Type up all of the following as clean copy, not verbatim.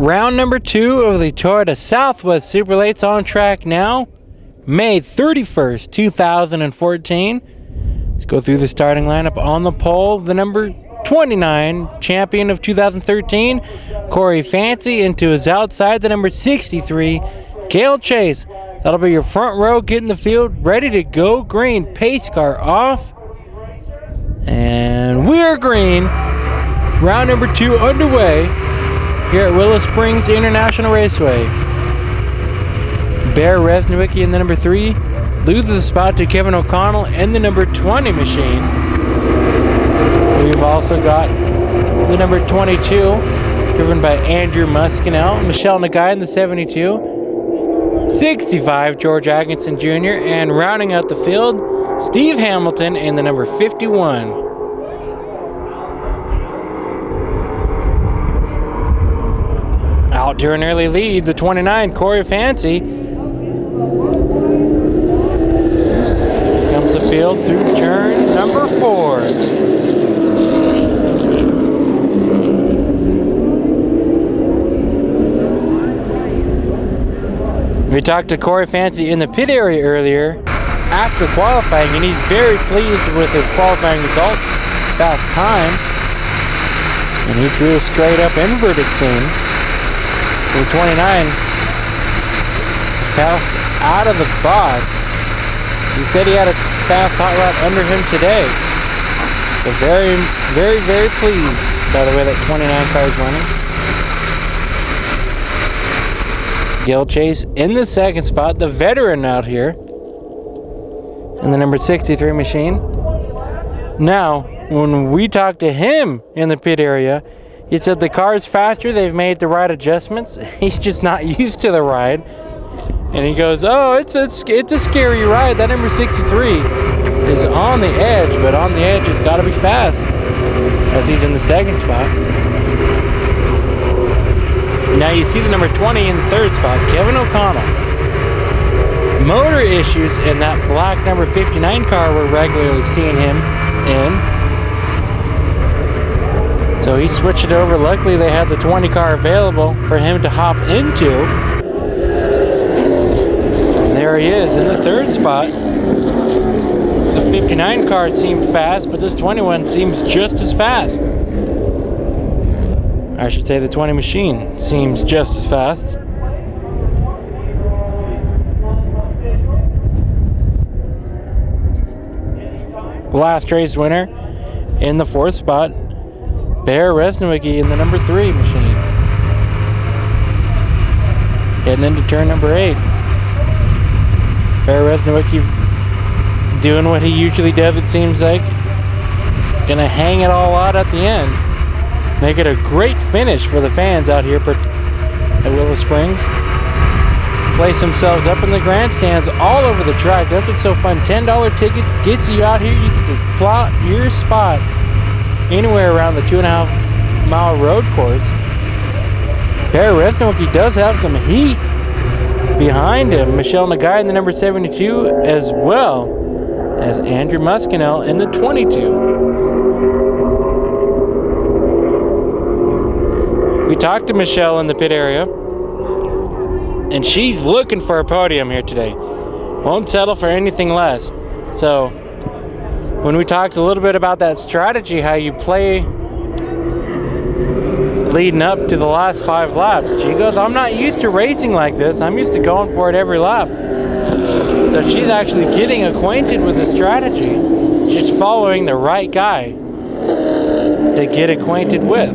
Round number 2 of the Toyota SWS Superlates on track now. May 31st, 2014. Let's go through the starting lineup. On the pole, the number 29 champion of 2013, Corey Fancy. Into his outside, the number 63, Gale Chase. That'll be your front row, getting the field ready to go green. Pace car off. And we are green. Round number 2 underway here at Willow Springs International Raceway. Bear Resniewicki in the number 3. Loses the spot to Kevin O'Connell in the number 20 machine. We've also got the number 22, driven by Andrew Muskinell. Michelle Nagai in the 72. 65, George Atkinson Jr. And rounding out the field, Steve Hamilton in the number 51. Out to an early lead, the 29, Corey Fancy. Here comes the field through turn number 4. We talked to Corey Fancy in the pit area earlier after qualifying, and he's very pleased with his qualifying result. Fast time. And he drew a straight up invert, it seems. So the 29, fast out of the box. He said he had a fast hot rod under him today. So very, very, very pleased by the way that 29 car is running. Gale Chase in the second spot, the veteran out here in the number 63 machine. Now, when we talked to him in the pit area, he said the car is faster, they've made the right adjustments. He's just not used to the ride. And he goes, oh, it's a scary ride. That number 63 is on the edge, but on the edge it's got to be fast, as he's in the second spot. Now you see the number 20 in the third spot, Kevin O'Connell. Motor issues in that black number 59 car we're regularly seeing him in. So he switched it over. Luckily they had the 20 car available for him to hop into. And there he is in the third spot. The 59 car seemed fast, but this 21 seems just as fast. I should say the 20 machine seems just as fast. Last race winner in the fourth spot, Bear Resniewicki in the number 3 machine. Heading into turn number 8. Bear Resniewicki doing what he usually does, it seems like. Gonna hang it all out at the end. Make it a great finish for the fans out here at Willow Springs. Place themselves up in the grandstands all over the track. That's what's so fun. $10 ticket gets you out here. You can plot your spot anywhere around the 2.5 mile road course. Bear Resniewicki does have some heat behind him. Michelle Nagai in the number 72, as well as Andrew Muskinell in the 22. We talked to Michelle in the pit area, and she's looking for a podium here today. Won't settle for anything less. So when we talked a little bit about that strategy, how you play leading up to the last 5 laps, she goes, I'm not used to racing like this. I'm used to going for it every lap. So she's actually getting acquainted with the strategy. She's following the right guy to get acquainted with.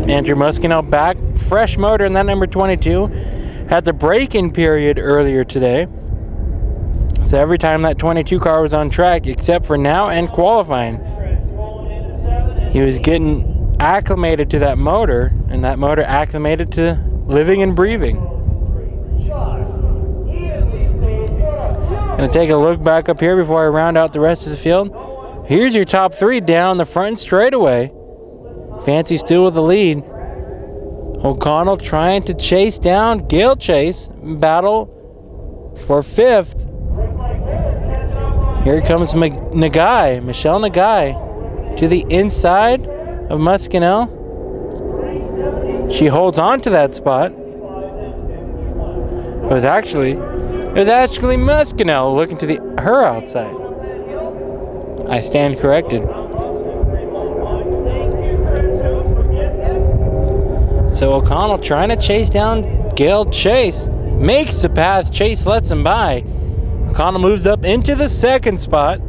Andrew Muskinell back, fresh motor in that number 22. Had the break-in period earlier today. So every time that 22 car was on track, except for now and qualifying, he was getting acclimated to that motor, and that motor acclimated to living and breathing. Gonna take a look back up here before I round out the rest of the field. Here's your top 3 down the front straightaway. Fancy still with the lead. O'Connell trying to chase down Gale Chase. Battle for 5th. Here comes Nagai, Michelle Nagai, to the inside of Muskinell. She holds on to that spot. It was actually Muscanel looking to her outside. I stand corrected. So O'Connell trying to chase down Gail Chase. Makes the pass. Chase lets him by. O'Connell moves up into the second spot.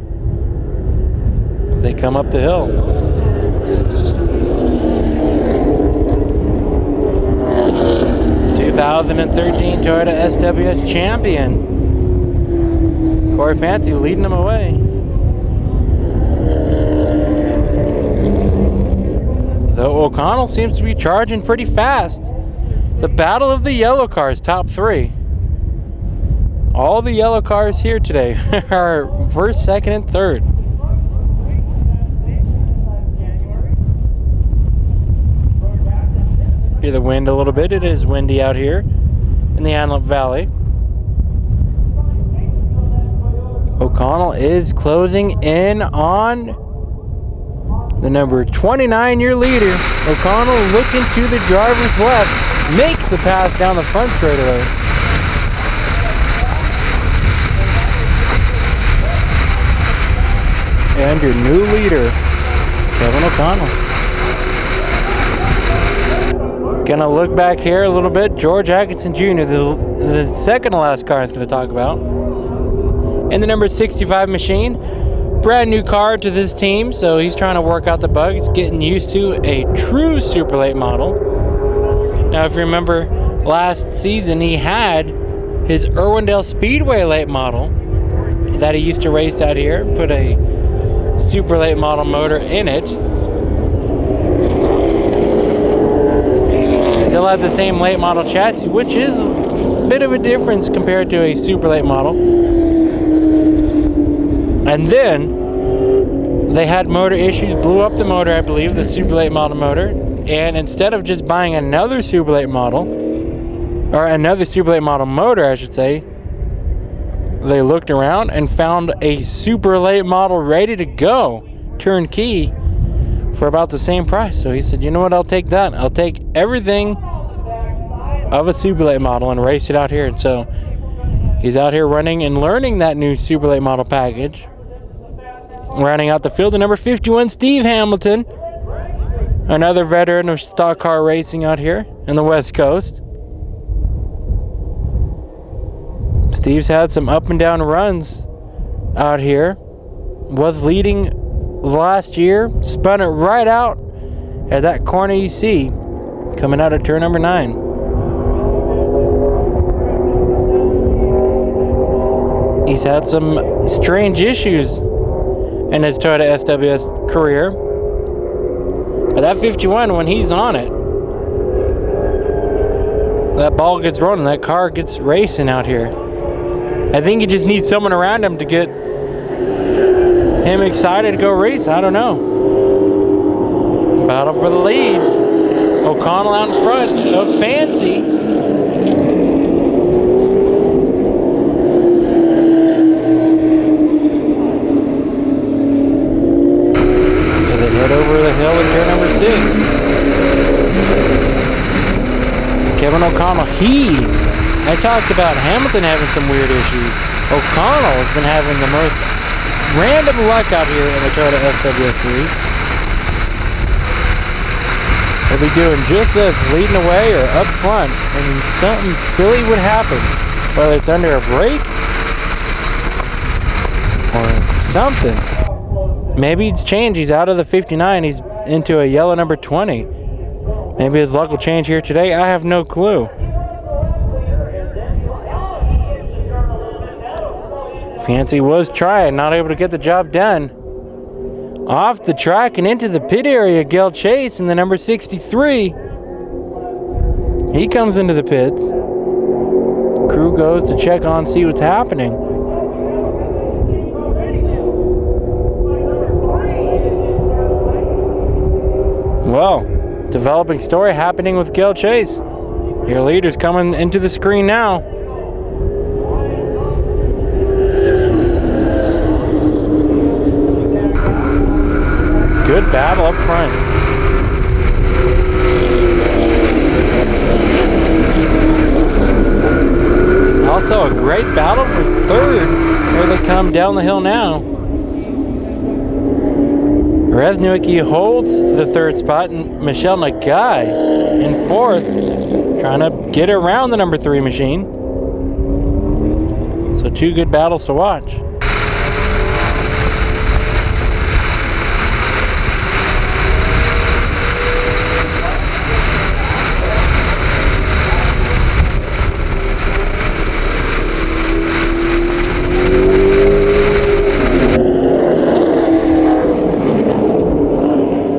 They come up the hill. ...2013 Toyota SWS champion. Corey Fancy leading them away. Though O'Connell seems to be charging pretty fast. The battle of the yellow cars, top three. All the yellow cars here today are first, second, and third. Hear the wind a little bit. It is windy out here in the Antelope Valley. O'Connell is closing in on the number 29-year leader. O'Connell looking to the driver's left. Makes the pass down the front straightaway. And your new leader, Kevin O'Connell. Gonna look back here a little bit. George Atkinson Jr., the second to last car I was gonna talk about. And the number 65 machine. Brand new car to this team, so he's trying to work out the bugs, getting used to a true Superlate model. Now, if you remember last season, he had his Irwindale Speedway late model that he used to race out here, put a Superlate model motor in it. Still had the same late model chassis, which is a bit of a difference compared to a Superlate model. And then they had motor issues, blew up the motor, I believe, the Superlate model motor. And instead of just buying another Superlate model, or another Superlate model motor, I should say, they looked around and found a Superlate model ready to go, turnkey, for about the same price. So he said, you know what, I'll take that. I'll take everything of a Superlate model and race it out here. And so he's out here running and learning that new Superlate model package. Rounding out the field, the number 51, Steve Hamilton. Another veteran of stock car racing out here in the West Coast. Steve's had some up and down runs out here. Was leading last year. Spun it right out at that corner you see coming out of turn number 9. He's had some strange issues in his Toyota SWS career. But that 51, when he's on it, that ball gets rolling, that car gets racing out here. I think he just needs someone around him to get him excited to go race. I don't know. Battle for the lead. O'Connell out in front of Fancy. Over the hill in turn number 6. Kevin O'Connell, I talked about Hamilton having some weird issues. O'Connell has been having the most random luck out here in the Toyota SWS series. He'll be doing just this, leading away or up front, and something silly would happen. Whether it's under a brake or something. Maybe it's changed. He's out of the 59. He's into a yellow number 20. Maybe his luck will change here today. I have no clue. Fancy was trying, not able to get the job done. Off the track and into the pit area, Gail Chase in the number 63. He comes into the pits. Crew goes to check on, see what's happening. Well, developing story happening with Gail Chase. Your leader's coming into the screen now. Good battle up front. great battle for third. Here they come down the hill now. Resniewicki holds the third spot, and Michelle Nagai in fourth, trying to get around the number 3 machine. So 2 good battles to watch.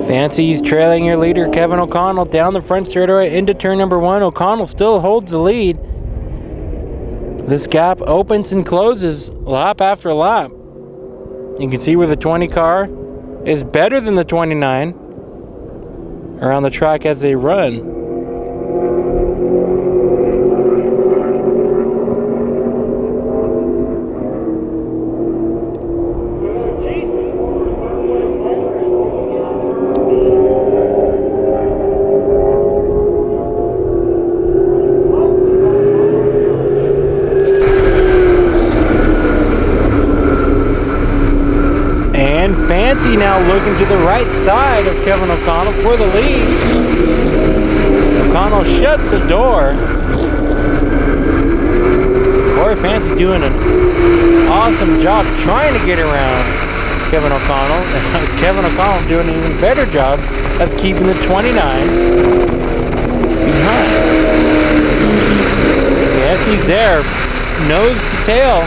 Fancy's trailing your leader, Kevin O'Connell, down the front straightaway into turn number 1. O'Connell still holds the lead. This gap opens and closes lap after lap. You can see where the 20 car is better than the 29 around the track as they run. Fancy now looking to the right side of Kevin O'Connell for the lead. O'Connell shuts the door. So Corey Fancy doing an awesome job trying to get around Kevin O'Connell. Kevin O'Connell doing an even better job of keeping the 29 behind. Fancy's there, nose to tail,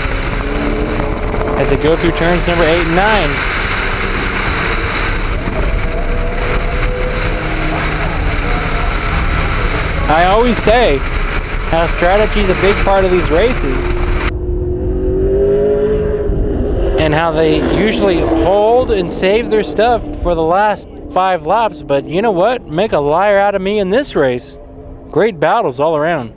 as they go through turns number 8 and 9. I always say how strategy is a big part of these races, and how they usually hold and save their stuff for the last 5 laps. But you know what? Make a liar out of me in this race. Great battles all around.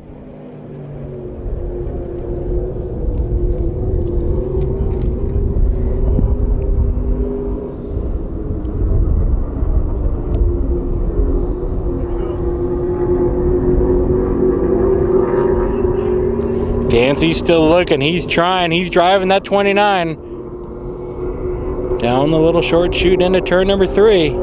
Fancy's still looking, he's trying, he's driving that 29. Down the little short chute into turn number 3.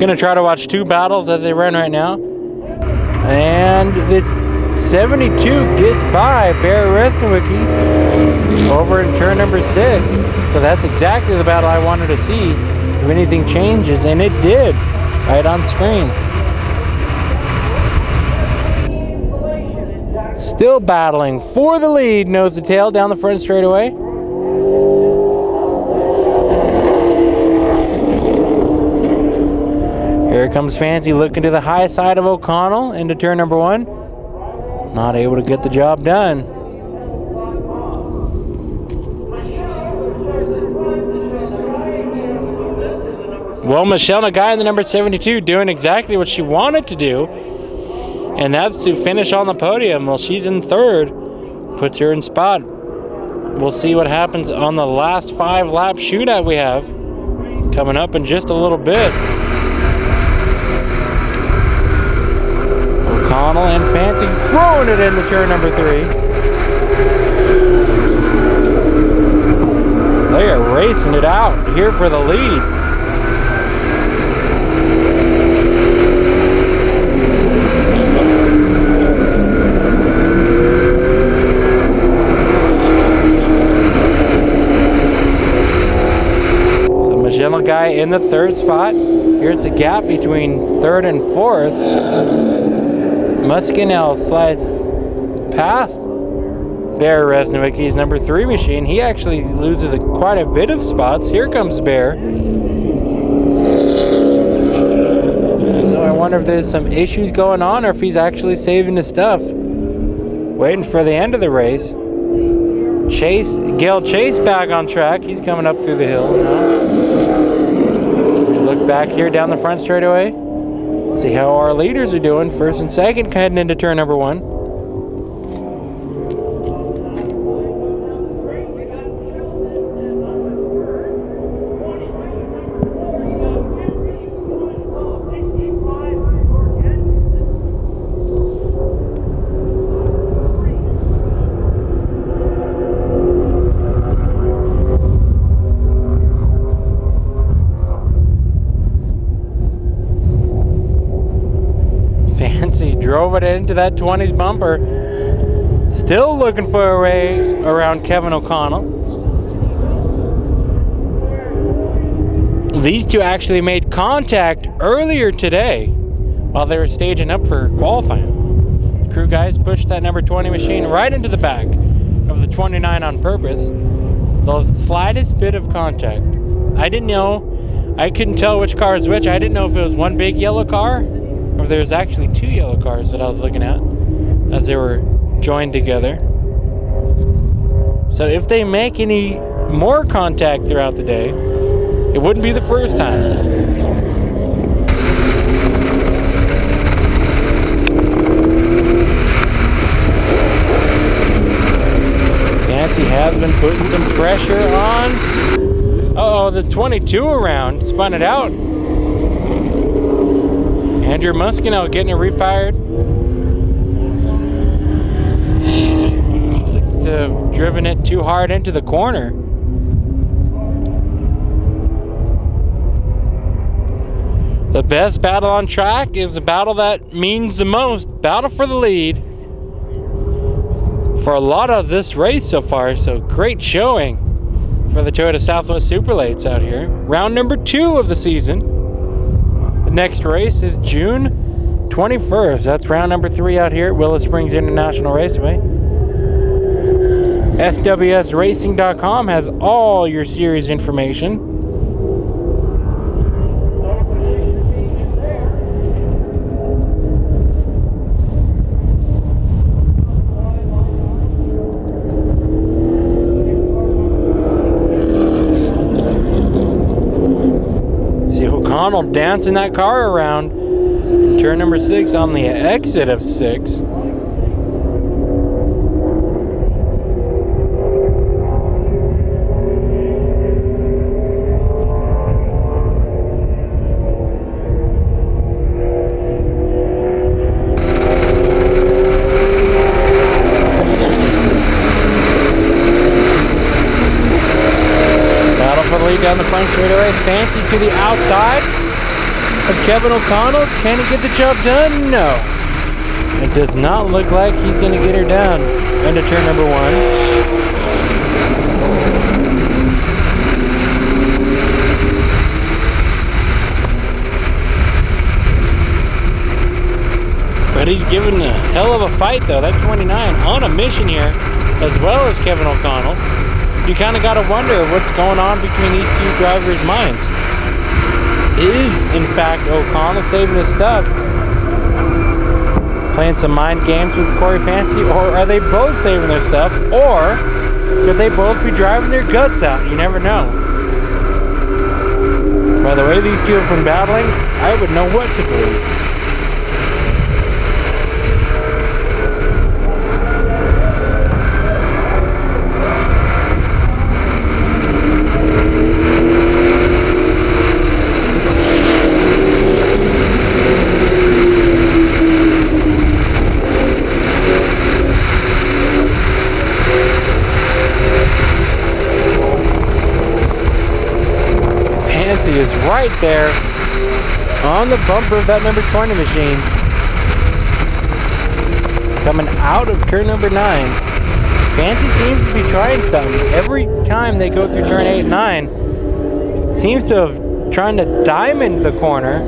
Gonna try to watch 2 battles as they run right now. And the 72 gets by Bear Resniewicki over in turn number 6. So that's exactly the battle I wanted to see if anything changes, and it did right on screen. Still battling for the lead, nose to tail down the front straightaway. Here comes Fancy looking to the high side of O'Connell into turn number 1. Not able to get the job done. Well, Michelle Nagai in the number 72 doing exactly what she wanted to do, and that's to finish on the podium. Well, she's in third, puts her in spot. We'll see what happens on the last 5 lap shootout we have coming up in just a little bit. O'Connell and Fancy throwing it into turn number 3. They are racing it out here for the lead. So Michelle Nagai in the 3rd spot. Here's the gap between 3rd and 4th. Muskinell slides past Bear Resniewicki's number 3 machine. He actually loses quite a bit of spots. Here comes Bear. So I wonder if there's some issues going on or if he's actually saving his stuff. Waiting for the end of the race. Gale Chase back on track. He's coming up through the hill now. We look back here down the front straightaway. See how our leaders are doing. First and second heading into turn number 1. Drove it into that 20s bumper. Still looking for a way around Kevin O'Connell. These two actually made contact earlier today while they were staging up for qualifying. The crew guys pushed that number 20 machine right into the back of the 29 on purpose. The slightest bit of contact. I didn't know. I couldn't tell which car was which. I didn't know if it was one big yellow car or there's actually 2 yellow cars that I was looking at as they were joined together. So if they make any more contact throughout the day, it wouldn't be the first time. Fancy has been putting some pressure on. Uh-oh, the 22 around spun it out. Andrew Muscano getting it refired. Looks to have driven it too hard into the corner. The best battle on track is the battle that means the most. Battle for the lead for a lot of this race so far. So great showing for the Toyota Southwest Superlates out here. Round number 2 of the season. Next race is June 21st. That's round number 3 out here at Willow Springs International Raceway. SWSRacing.com has all your series information. O'Connell dancing that car around in turn number 6 on the exit of 6. Down the front straightaway, Fancy to the outside of Kevin O'Connell. Can he get the job done? No. It does not look like he's going to get her done into turn number 1. But he's giving a hell of a fight though. That 29 on a mission here, as well as Kevin O'Connell. You kind of got to wonder what's going on between these two drivers' minds. Is, in fact, O'Connell saving his stuff, playing some mind games with Corey Fancy, or are they both saving their stuff, or could they both be driving their guts out? You never know. By the way these two have been battling, I would know what to believe. Is right there on the bumper of that number 20 machine. Coming out of turn number 9. Fancy seems to be trying something. Every time they go through turn 8 and 9, it seems to have trying to diamond the corner.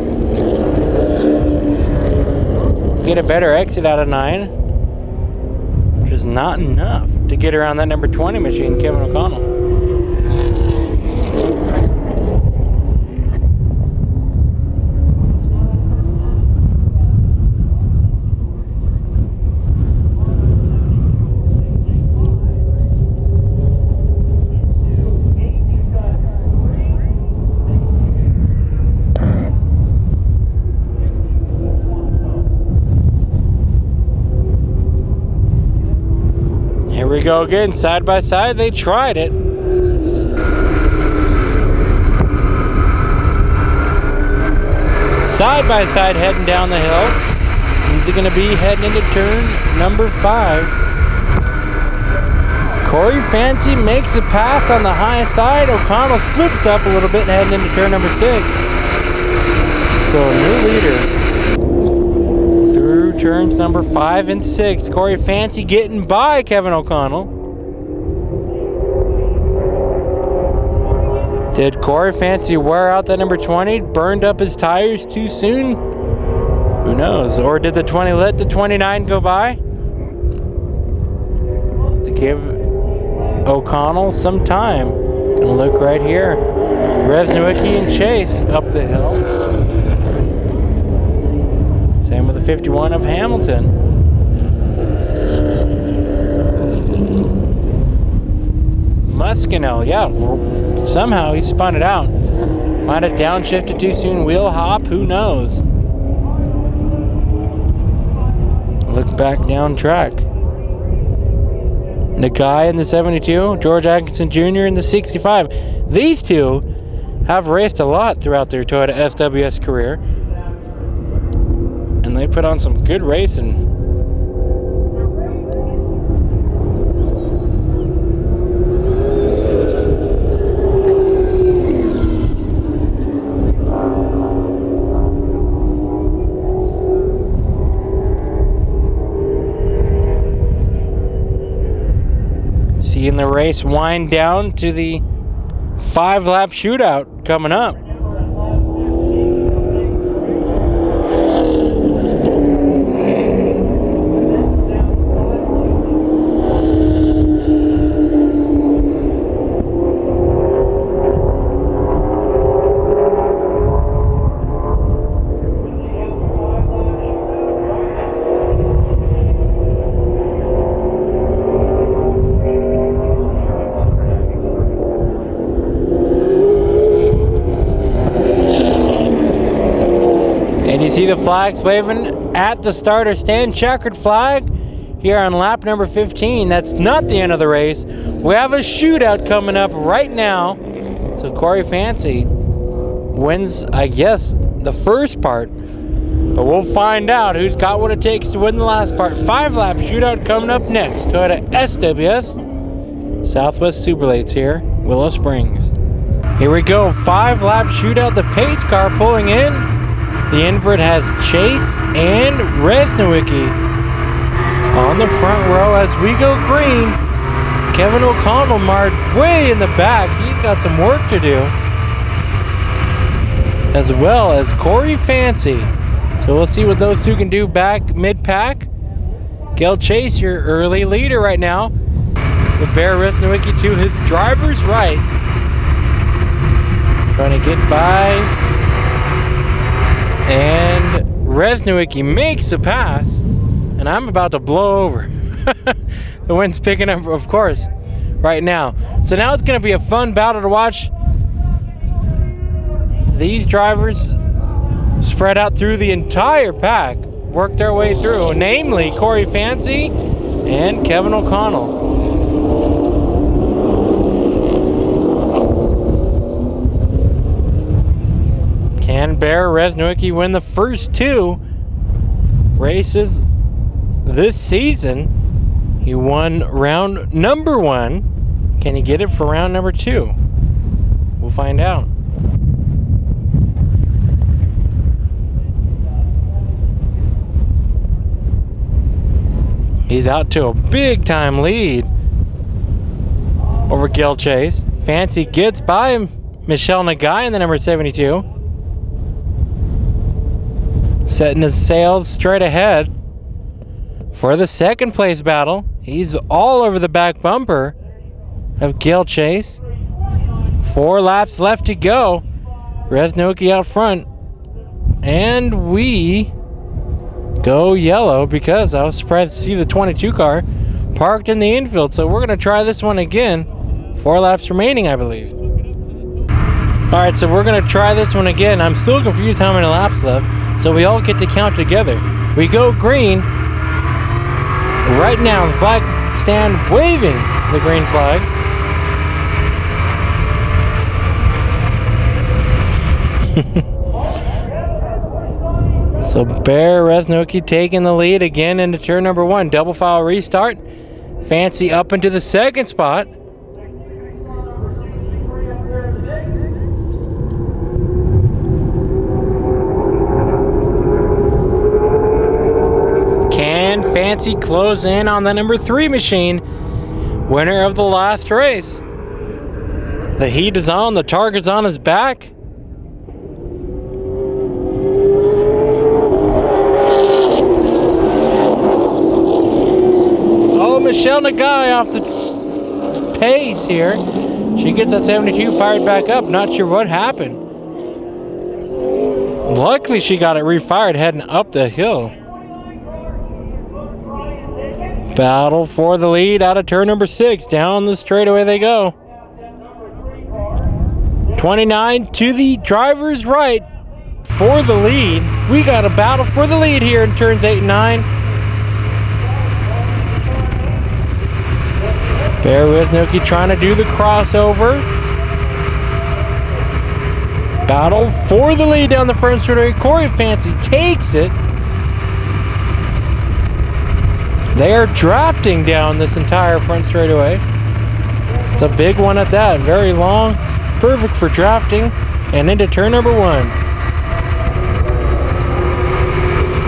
Get a better exit out of 9. Which is not enough to get around that number 20 machine, Kevin O'Connell. we go again, side by side. They tried it. Side by side heading down the hill. He's going to be heading into turn number 5. Corey Fancy makes a pass on the high side. O'Connell slips up a little bit heading into turn number 6. So a new leader through turns number 5 and 6. Corey Fancy getting by Kevin O'Connell. Did Corey Fancy wear out that number 20? Burned up his tires too soon? Who knows? Or did the 20 let the 29 go by? To give O'Connell some time. Gonna look right here. Resniewicki and Chase up the hill. Same with the 51 of Hamilton. Muscanel, yeah, somehow he spun it out. Might have downshifted too soon, wheel hop, who knows? Look back down track. Nagai in the 72, George Atkinson Jr. in the 65. These two have raced a lot throughout their Toyota SWS career. And they put on some good racing. Seeing the race wind down to the 5-lap shootout coming up. And you see the flags waving at the starter stand. Checkered flag here on lap number 15. That's not the end of the race. We have a shootout coming up right now. So Corey Fancy wins, I guess, the first part. But we'll find out who's got what it takes to win the last part. 5-lap shootout coming up next. Toyota SWS, Southwest Superlates here, Willow Springs. Here we go, 5-lap shootout. The pace car pulling in. The invert has Chase and Resniewicki on the front row as we go green. Kevin O'Connell marred way in the back. He's got some work to do. As well as Corey Fancy. So we'll see what those two can do back mid-pack. Gil Chase, your early leader right now. With Bear Resniewicki to his driver's right. Trying to get by. And Resniewicki makes a pass, and I'm about to blow over. The wind's picking up, of course, right now. So now it's going to be a fun battle to watch. These drivers spread out through the entire pack, work their way through, namely Corey Fancy and Kevin O'Connell. Can Bear Resniewicki win the first 2 races this season? He won round number 1. Can he get it for round number 2? We'll find out. He's out to a big time lead over Gil Chase. Fancy gets by Michelle Nagai in the number 72. Setting his sails straight ahead for the second place battle. He's all over the back bumper of Gil Chase. 4 laps left to go. Resniewicki out front. And we go yellow because I was surprised to see the 22 car parked in the infield. So we're going to try this one again. 4 laps remaining, I believe. Alright, so we're going to try this one again. I'm still confused how many laps left. So we all get to count together. We go green. Right now, the flag stand waving the green flag. So Bear Resnoki taking the lead again into turn number 1. Double file restart. Fancy up into the second spot. Can Fancy close in on the number 3 machine? Winner of the last race. The heat is on, the target's on his back. Oh, Michelle Nagai off the pace here. She gets that 72 fired back up. Not sure what happened. Luckily she got it refired heading up the hill. Battle for the lead out of turn number 6. Down the straightaway they go. 29 to the driver's right for the lead. We got a battle for the lead here in turns 8 and 9. Bear Resnoki trying to do the crossover. Battle for the lead down the front straightaway. Corey Fancy takes it. They are drafting down this entire front straightaway. It's a big one at that. Very long. Perfect for drafting. And into turn number 1.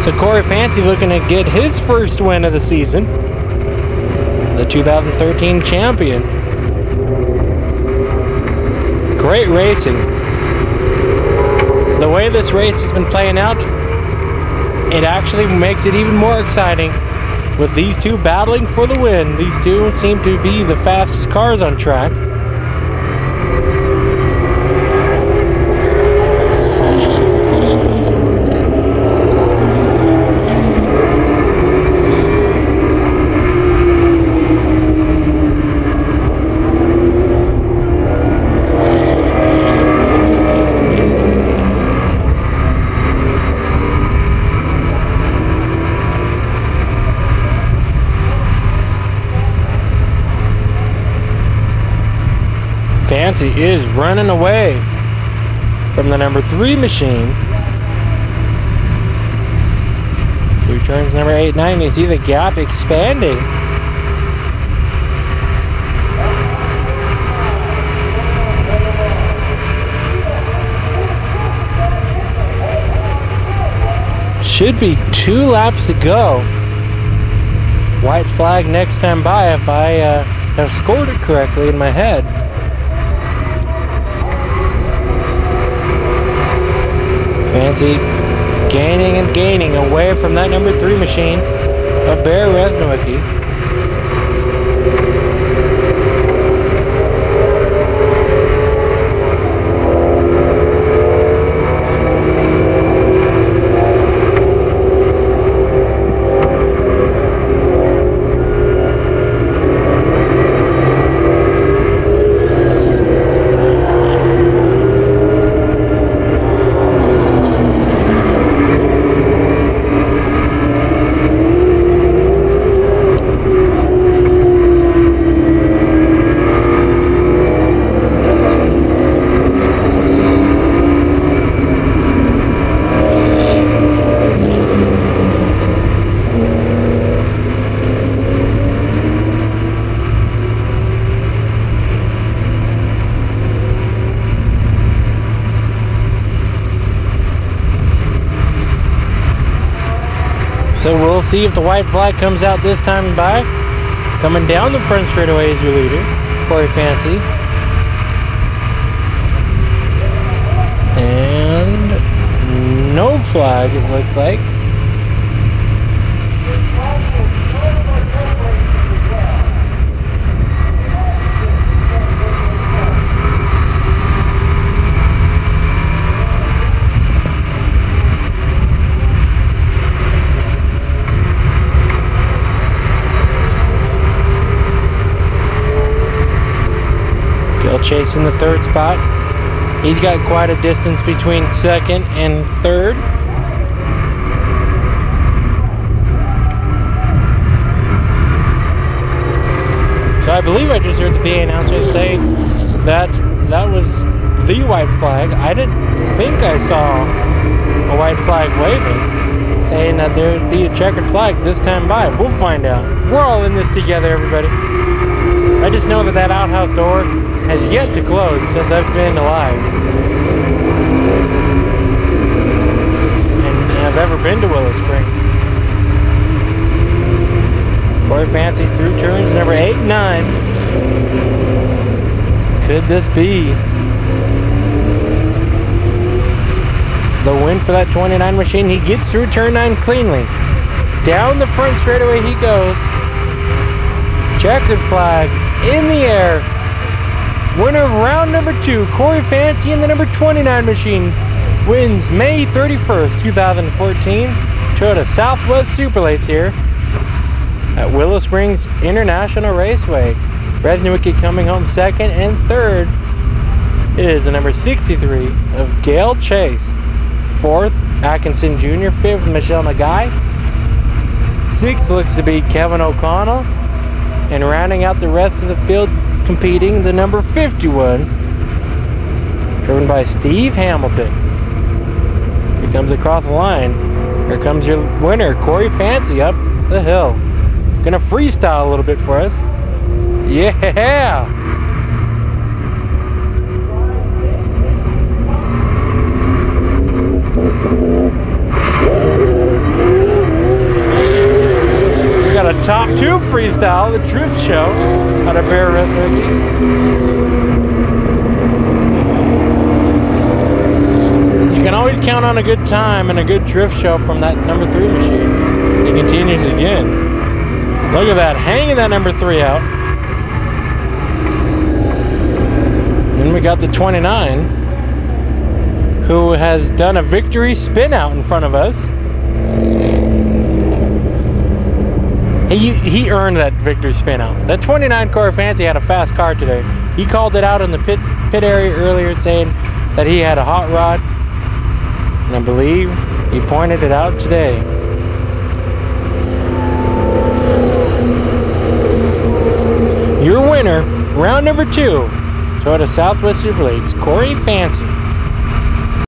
So Corey Fancy looking to get his first win of the season. The 2013 champion. Great racing. The way this race has been playing out, it actually makes it even more exciting. With these two battling for the win. These two seem to be the fastest cars on track. Fancy is running away from the number 3 machine. Through turns number 8 and 9, you see the gap expanding. Should be 2 laps to go. White flag next time by if I have scored it correctly in my head. Fancy gaining and gaining away from that number 3 machine of Bear Resnoki. So we'll see if the white flag comes out this time by. Coming down the front straightaway is your leader, Corey Fancy. And no flag, it looks like. Chasing the 3rd spot. He's got quite a distance between 2nd and 3rd. believe I just heard the PA announcer say that that was the white flag. I didn't think I saw a white flag waving, saying that there'd be a checkered flag this time by. We'll find out. We're all in this together, everybody. I just know that that outhouse door has yet to close since I've been alive. And I've ever been to Willow Springs. Corey Fancy through turns number 8 and 9. Could this be the win for that 29 machine? He gets through turn 9 cleanly. Down the front straightaway he goes. Checkered flag in the air. Winner of round number 2, Corey Fancy in the number 29 machine, wins May 31st, 2014. Toyota Southwest Superlates here at Willow Springs International Raceway. Resnick coming home second, and third is the number 63 of Gale Chase. Fourth, Atkinson Jr. Fifth, Michelle Nagai. Sixth looks to be Kevin O'Connell. And rounding out the rest of the field competing, the number 51, driven by Steve Hamilton. He comes across the line. Here comes your winner, Corey Fancy, up the hill. Gonna freestyle a little bit for us. Yeah! We got a top 2 freestyle, the drift show out of Bear Resnick. You can always count on a good time and a good drift show from that number 3 machine. He continues again. Look at that, hanging that number 3 out. Then we got the 29, who has done a victory spin out in front of us. He earned that victory spin out. That 29 Corey Fancy had a fast car today. He called it out in the pit area earlier, saying that he had a hot rod, and I believe he pointed it out today. Your winner, round number 2, Toyota Southwest Superlates, Corey Fancy.